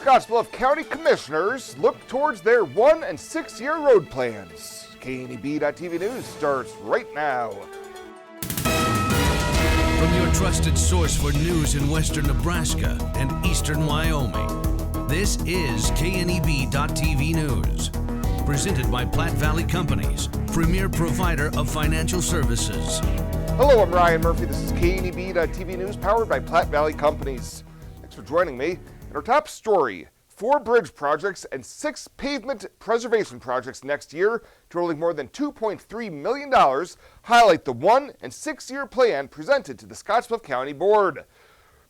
Scotts Bluff County Commissioners look towards their 1- and 6-year road plans. KNEB.TV News starts right now. From your trusted source for news in western Nebraska and eastern Wyoming, this is KNEB.TV News. Presented by Platte Valley Companies, premier provider of financial services. Hello, I'm Ryan Murphy. This is KNEB.TV News powered by Platte Valley Companies. Thanks for joining me. In our top story, 4 bridge projects and 6 pavement preservation projects next year, totaling more than $2.3 million, highlight the 1- and 6-year plan presented to the Scotts Bluff County Board.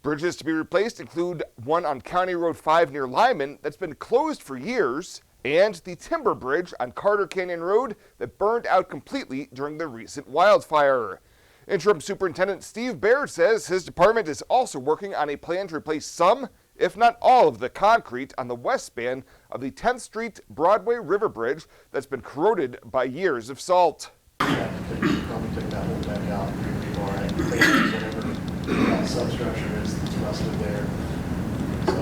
Bridges to be replaced include one on County Road 5 near Lyman that's been closed for years, and the Timber Bridge on Carter Canyon Road that burned out completely during the recent wildfire. Interim Superintendent Steve Baird says his department is also working on a plan to replace some, if not all, of the concrete on the west span of the 10th Street Broadway River Bridge that's been corroded by years of salt. Probably took that whole back out before I cleaned whatever that substructure is that's rusted there. So,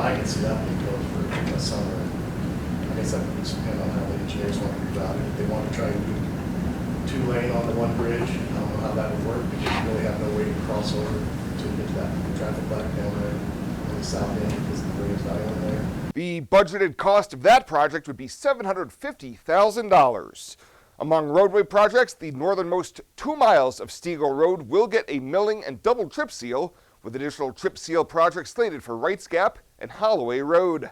I can see that being built for the summer. I guess that would depend on how the engineers want to route it. If they want to try and do 2-lane on the one bridge, I don't know how that would work because you really have no way to cross over to get that traffic back down there on the south end because the bridge is not in there. The budgeted cost of that project would be $750,000. Among roadway projects, the northernmost 2 miles of Stegall Road will get a milling and double trip seal, with additional trip seal projects slated for Wrights Gap and Holloway Road.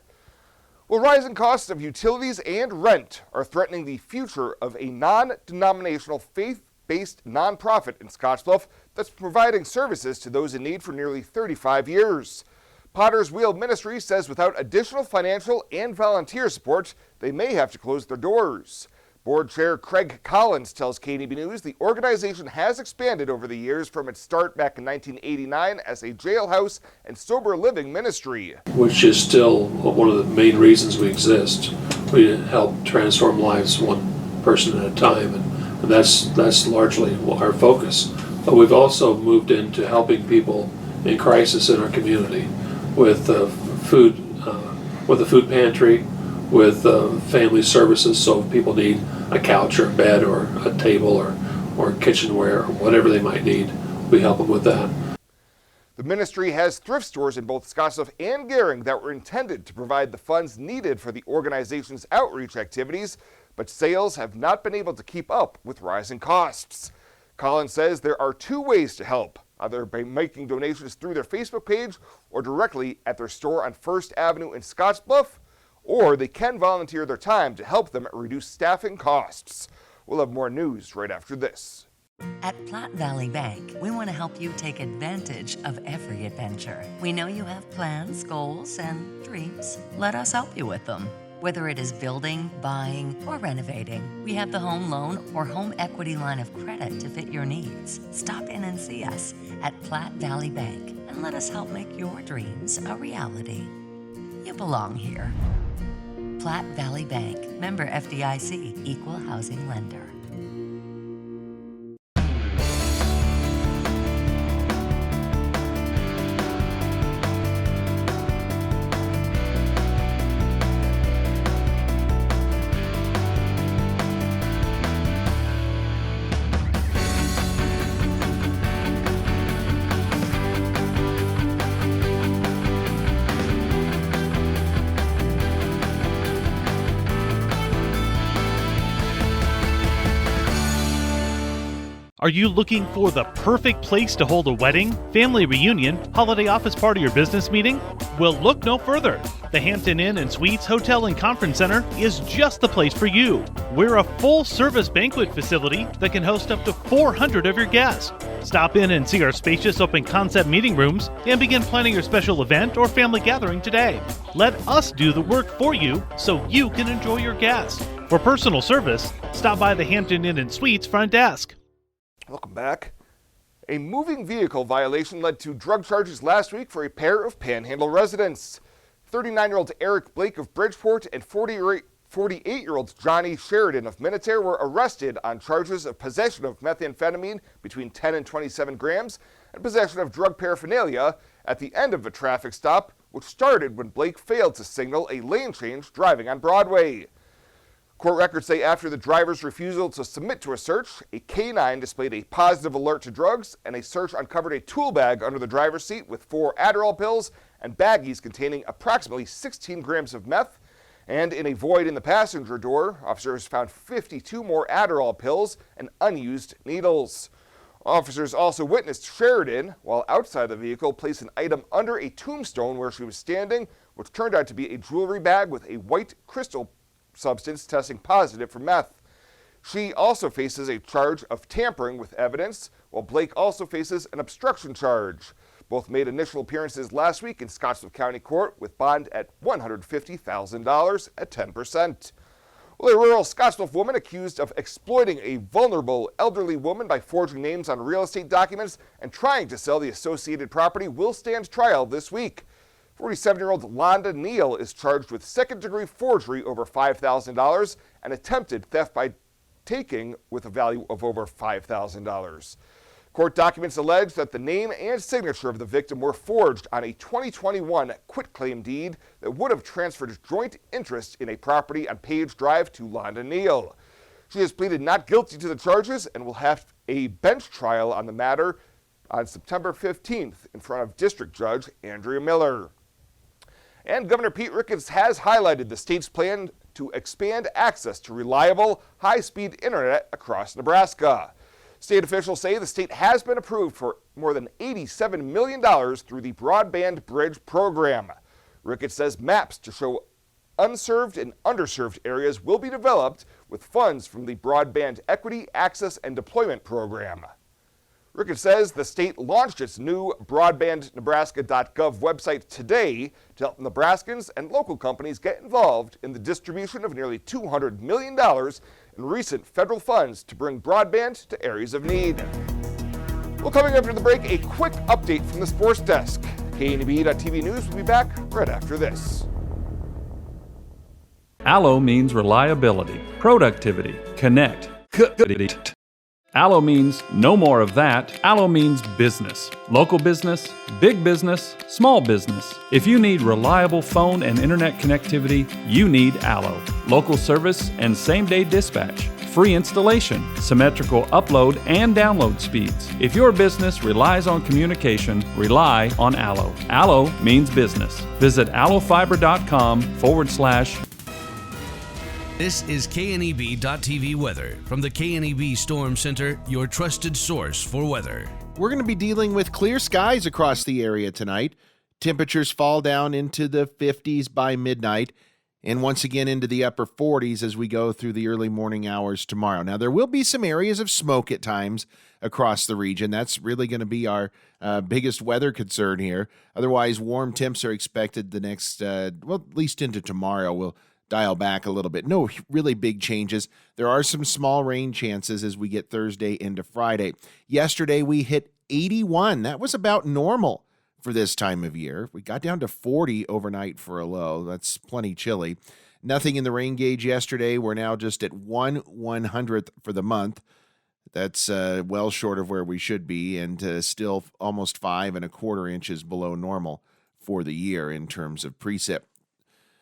Well, rising costs of utilities and rent are threatening the future of a non-denominational faith-based nonprofit in Scottsbluff that's providing services to those in need for nearly 35 years. Potter's Wheel Ministries says without additional financial and volunteer support, they may have to close their doors. Board Chair Craig Collins tells KNEB News the organization has expanded over the years from its start back in 1989 as a jailhouse and sober living ministry. Which is still one of the main reasons we exist. We help transform lives one person at a time, and that's largely our focus. But we've also moved into helping people in crisis in our community with food, with a food pantry, with family services, so if people need a couch or a bed or a table or kitchenware or whatever they might need, we help them with that. The ministry has thrift stores in both Scottsbluff and Gering that were intended to provide the funds needed for the organization's outreach activities, but sales have not been able to keep up with rising costs. Collins says there are 2 ways to help, either by making donations through their Facebook page or directly at their store on First Avenue in Scottsbluff, or they can volunteer their time to help them reduce staffing costs. We'll have more news right after this. At Platte Valley Bank, we want to help you take advantage of every adventure. We know you have plans, goals, and dreams. Let us help you with them. Whether it is building, buying, or renovating, we have the home loan or home equity line of credit to fit your needs. Stop in and see us at Platte Valley Bank and let us help make your dreams a reality. You belong here. Platte Valley Bank, member FDIC, equal housing lender. Are you looking for the perfect place to hold a wedding, family reunion, holiday office party, or business meeting? Well, look no further. The Hampton Inn and Suites Hotel and Conference Center is just the place for you. We're a full-service banquet facility that can host up to 400 of your guests. Stop in and see our spacious open-concept meeting rooms and begin planning your special event or family gathering today. Let us do the work for you so you can enjoy your guests. For personal service, stop by the Hampton Inn and Suites front desk. Welcome back. A moving vehicle violation led to drug charges last week for a pair of Panhandle residents. 39-year-old Eric Blake of Bridgeport and 48-year-old Johnny Sheridan of Minutair were arrested on charges of possession of methamphetamine between 10 and 27 grams and possession of drug paraphernalia at the end of a traffic stop which started when Blake failed to signal a lane change driving on Broadway. Court records say after the driver's refusal to submit to a search, a K-9 displayed a positive alert to drugs, and a search uncovered a tool bag under the driver's seat with 4 Adderall pills and baggies containing approximately 16 grams of meth. And in a void in the passenger door, officers found 52 more Adderall pills and unused needles. Officers also witnessed Sheridan, while outside the vehicle, place an item under a tombstone where she was standing, which turned out to be a jewelry bag with a white crystal substance testing positive for meth. She also faces a charge of tampering with evidence, while Blake also faces an obstruction charge. Both made initial appearances last week in Scotts Bluff County Court with bond at $150,000 at 10%. Well, a rural Scottsbluff woman accused of exploiting a vulnerable elderly woman by forging names on real estate documents and trying to sell the associated property will stand trial this week. 47-year-old Londa Neal is charged with second-degree forgery over $5,000 and attempted theft by taking with a value of over $5,000. Court documents allege that the name and signature of the victim were forged on a 2021 quitclaim deed that would have transferred joint interest in a property on Page Drive to Londa Neal. She has pleaded not guilty to the charges and will have a bench trial on the matter on September 15th in front of District Judge Andrea Miller. And Governor Pete Ricketts has highlighted the state's plan to expand access to reliable, high-speed internet across Nebraska. State officials say the state has been approved for more than $87 million through the Broadband Bridge program. Ricketts says maps to show unserved and underserved areas will be developed with funds from the Broadband Equity, Access, and Deployment program. Ricketts says the state launched its new broadbandnebraska.gov website today to help Nebraskans and local companies get involved in the distribution of nearly $200 million in recent federal funds to bring broadband to areas of need. Well, coming up after the break, a quick update from the sports desk. KNEB.TV News will be back right after this. Allo means reliability, productivity, connect. Allo means no more of that. Allo means business. Local business, big business, small business. If you need reliable phone and internet connectivity, you need Allo. Local service and same-day dispatch. Free installation, symmetrical upload and download speeds. If your business relies on communication, rely on Allo. Allo means business. Visit allofiber.com/. This is KNEB.TV weather from the KNEB Storm Center, your trusted source for weather. We're going to be dealing with clear skies across the area tonight. Temperatures fall down into the 50s by midnight and once again into the upper 40s as we go through the early morning hours tomorrow. Now, there will be some areas of smoke at times across the region. That's really going to be our biggest weather concern here. Otherwise, warm temps are expected the next, at least into tomorrow. We'll dial back a little bit. No really big changes. There are some small rain chances as we get Thursday into Friday. Yesterday, we hit 81. That was about normal for this time of year. We got down to 40 overnight for a low. That's plenty chilly. Nothing in the rain gauge yesterday. We're now just at 1/100th for the month. That's well short of where we should be, and still almost 5 1/4 inches below normal for the year in terms of precip.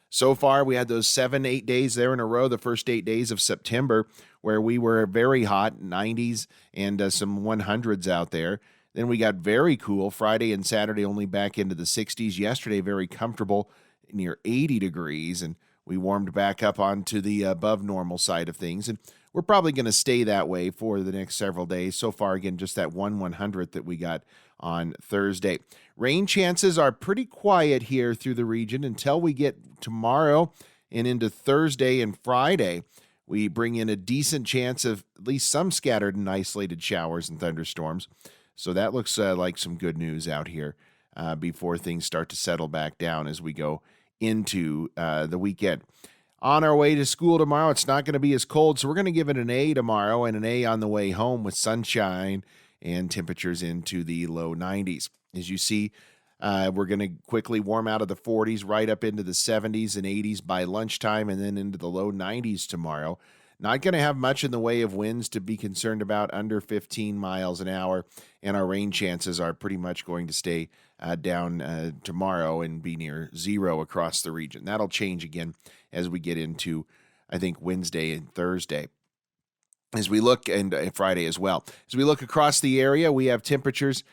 So far, we had those 7-8 days there in a row, the first 8 days of September, where we were very hot, 90s and some 100s out there. Then we got very cool Friday and Saturday, only back into the 60s. Yesterday, very comfortable, near 80 degrees, and we warmed back up onto the above normal side of things. And we're probably going to stay that way for the next several days. So far, again, just that 1/100th that we got on Thursday. Rain chances are pretty quiet here through the region until we get tomorrow and into Thursday and Friday. We bring in a decent chance of at least some scattered and isolated showers and thunderstorms. So that looks like some good news out here before things start to settle back down as we go into the weekend. On our way to school tomorrow, it's not going to be as cold, so we're going to give it an A tomorrow and an A on the way home with sunshine and temperatures into the low 90s. As you see, we're going to quickly warm out of the 40s right up into the 70s and 80s by lunchtime and then into the low 90s tomorrow. Not going to have much in the way of winds to be concerned about, under 15 miles an hour, and our rain chances are pretty much going to stay down tomorrow and be near zero across the region. That'll change again as we get into, I think, Wednesday and Thursday. As we look, and Friday as well, as we look across the area, we have temperatures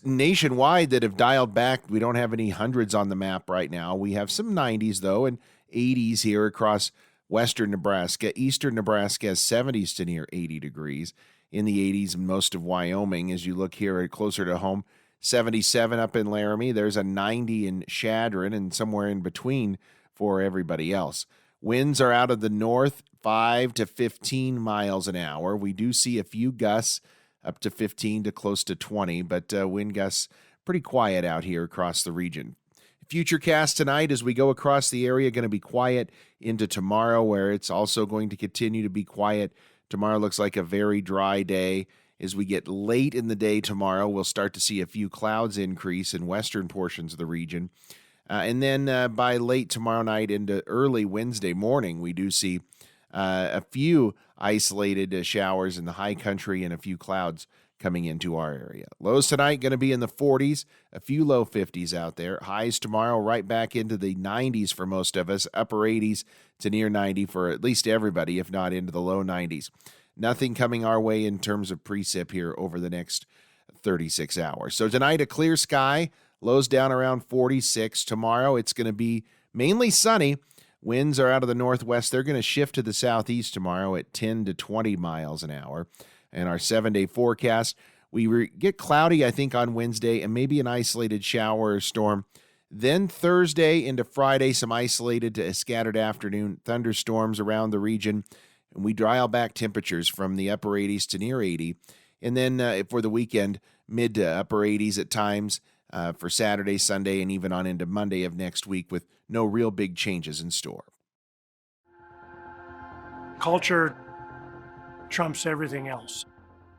nationwide that have dialed back. We don't have any hundreds on the map right now. We have some 90s, though, and 80s here across western Nebraska. Eastern Nebraska has 70s to near 80 degrees. In the 80s in most of Wyoming. As you look here closer to home, 77 up in Laramie. There's a 90 in Chadron, and somewhere in between for everybody else. Winds are out of the north, 5 to 15 miles an hour. We do see a few gusts up to 15 to close to 20, but wind gusts pretty quiet out here across the region. Futurecast tonight as we go across the area, going to be quiet into tomorrow, where it's also going to continue to be quiet. Tomorrow looks like a very dry day. As we get late in the day tomorrow, we'll start to see a few clouds increase in western portions of the region. And then by late tomorrow night into early Wednesday morning, we do see a few isolated showers in the high country and a few clouds coming into our area. Lows tonight going to be in the 40s, a few low 50s out there. Highs tomorrow right back into the 90s for most of us, upper 80s to near 90 for at least everybody, if not into the low 90s. Nothing coming our way in terms of precip here over the next 36 hours. So tonight, a clear sky, lows down around 46. Tomorrow, it's going to be mainly sunny. Winds are out of the northwest. They're going to shift to the southeast tomorrow at 10 to 20 miles an hour. And our 7-day forecast, we get cloudy, I think, on Wednesday and maybe an isolated shower or storm. Then Thursday into Friday, some isolated to scattered afternoon thunderstorms around the region. And we dial back temperatures from the upper 80s to near 80. And then for the weekend, mid to upper 80s at times for Saturday, Sunday, and even on into Monday of next week with no real big changes in store. Culture trumps everything else.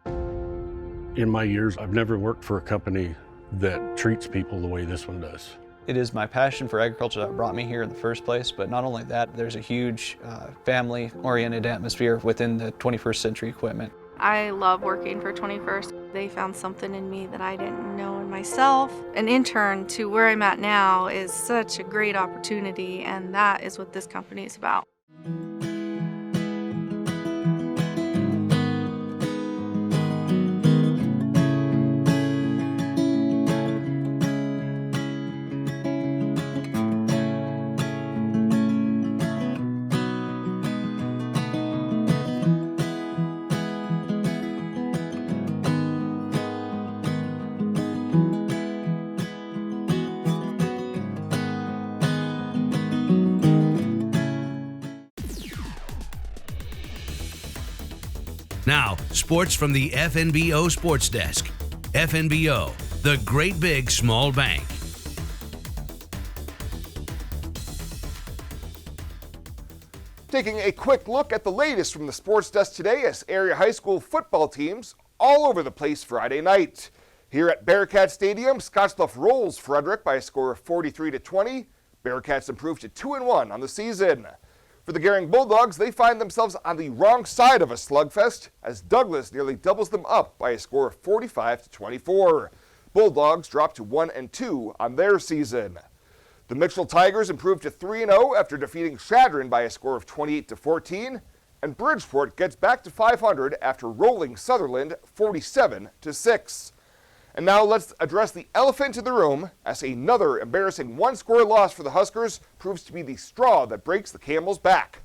In my years, I've never worked for a company that treats people the way this one does. It is my passion for agriculture that brought me here in the first place, but not only that, there's a huge family-oriented atmosphere within the 21st Century Equipment. I love working for 21st. They found something in me that I didn't know in myself. An intern to where I'm at now is such a great opportunity, and that is what this company is about. Now, sports from the FNBO Sports Desk. FNBO, the great big small bank. Taking a quick look at the latest from the Sports Desk today as area high school football teams all over the place Friday night. Here at Bearcat Stadium, Scottsbluff rolls Frederick by a score of 43-20. Bearcats improved to 2-1 on the season. For the Gering Bulldogs, they find themselves on the wrong side of a slugfest as Douglas nearly doubles them up by a score of 45-24. Bulldogs drop to 1-2 on their season. The Mitchell Tigers improved to 3-0 after defeating Chadron by a score of 28-14, and Bridgeport gets back to 500 after rolling Sutherland 47-6. And now let's address the elephant in the room as another embarrassing one-score loss for the Huskers proves to be the straw that breaks the camel's back.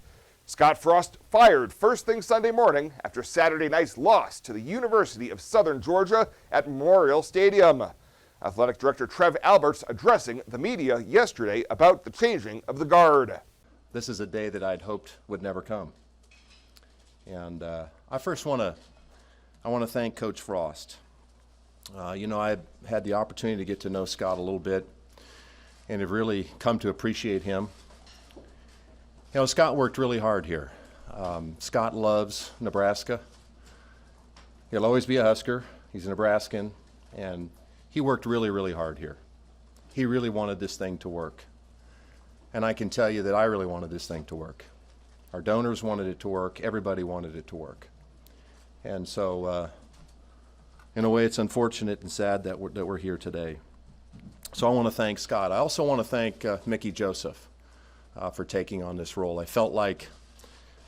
Scott Frost fired first thing Sunday morning after Saturday night's loss to the University of Southern Georgia at Memorial Stadium. Athletic Director Trev Alberts addressing the media yesterday about the changing of the guard. This is a day that I'd hoped would never come. And I first want to thank Coach Frost. I had the opportunity to get to know Scott a little bit and have really come to appreciate him. Scott worked really hard here. Scott loves Nebraska. He'll always be a Husker. He's a Nebraskan, and he worked really, really hard here. He really wanted this thing to work. And I can tell you that I really wanted this thing to work. Our donors wanted it to work. Everybody wanted it to work. And so, in a way, it's unfortunate and sad that we're here today. So I want to thank Scott. I also want to thank Mickey Joseph for taking on this role. I felt like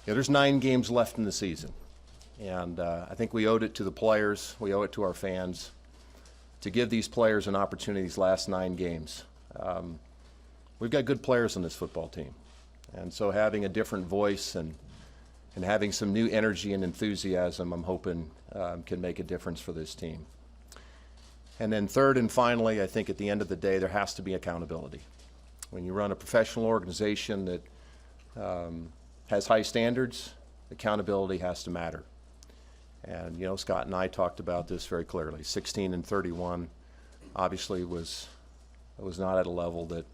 there's 9 games left in the season. And I think we owed it to the players, we owe it to our fans, to give these players an opportunity these last 9 games. We've got good players on this football team. And so having a different voice and having some new energy and enthusiasm, I'm hoping can make a difference for this team. And then third and finally, I think at the end of the day, there has to be accountability. When you run a professional organization that has high standards, accountability has to matter. And Scott and I talked about this very clearly. 16-31 obviously was not at a level that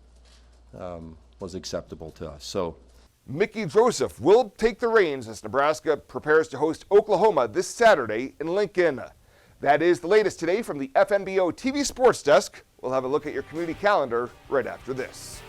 was acceptable to us. So Mickey Joseph will take the reins as Nebraska prepares to host Oklahoma this Saturday in Lincoln. That is the latest today from the FNBO TV Sports Desk. We'll have a look at your community calendar right after this.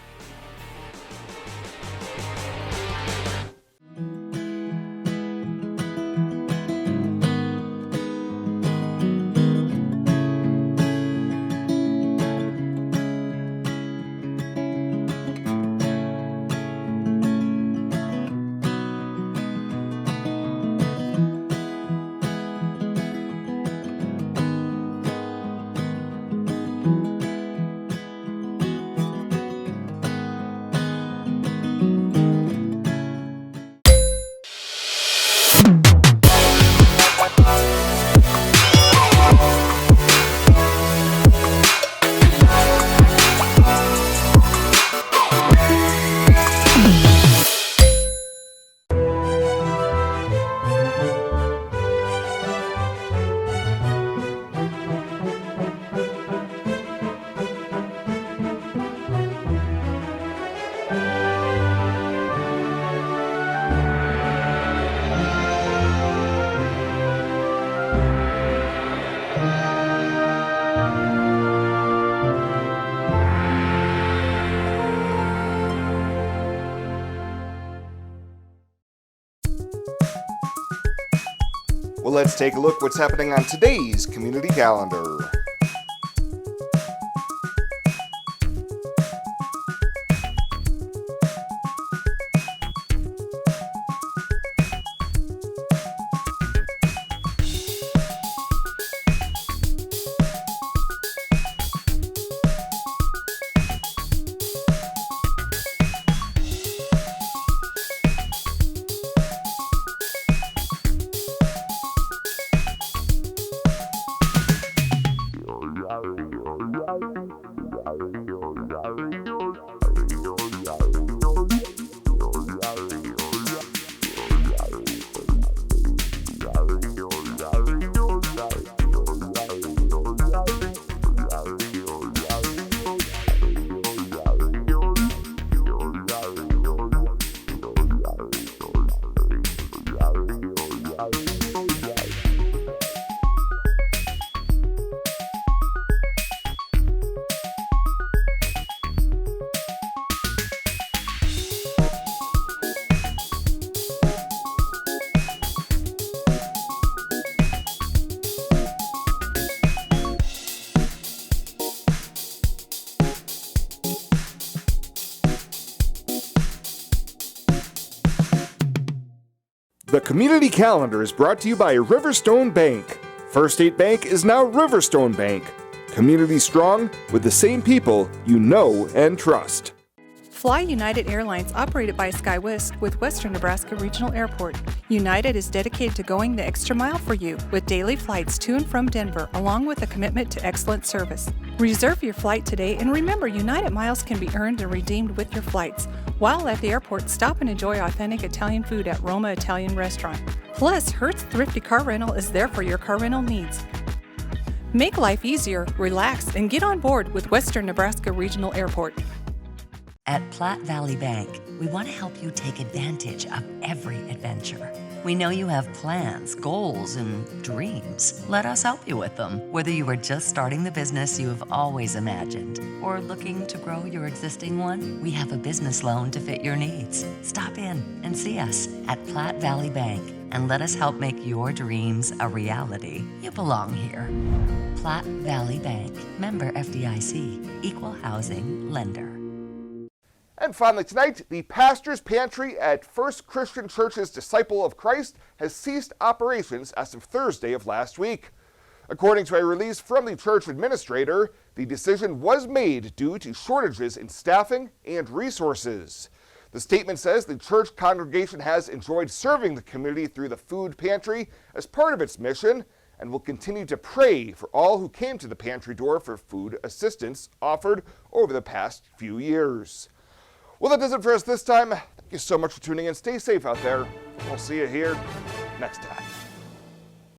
Well, let's take a look what's happening on today's community calendar. The community calendar is brought to you by Riverstone Bank. First State Bank is now Riverstone Bank. Community strong with the same people you know and trust. Fly United Airlines, operated by SkyWest with Western Nebraska Regional Airport. United is dedicated to going the extra mile for you with daily flights to and from Denver, along with a commitment to excellent service. Reserve your flight today, and remember, United miles can be earned and redeemed with your flights. While at the airport, stop and enjoy authentic Italian food at Roma Italian Restaurant. Plus, Hertz Thrifty Car Rental is there for your car rental needs. Make life easier, relax, and get on board with Western Nebraska Regional Airport. At Platte Valley Bank, we want to help you take advantage of every adventure. We know you have plans, goals, and dreams. Let us help you with them. Whether you are just starting the business you have always imagined or looking to grow your existing one, we have a business loan to fit your needs. Stop in and see us at Platte Valley Bank and let us help make your dreams a reality. You belong here. Platte Valley Bank, member FDIC, equal housing lender. And finally tonight, the pastor's pantry at First Christian Church's Disciple of Christ has ceased operations as of Thursday of last week. According to a release from the church administrator, the decision was made due to shortages in staffing and resources. The statement says the church congregation has enjoyed serving the community through the food pantry as part of its mission and will continue to pray for all who came to the pantry door for food assistance offered over the past few years. Well, that does it for us this time. Thank you so much for tuning in. Stay safe out there. We'll see you here next time.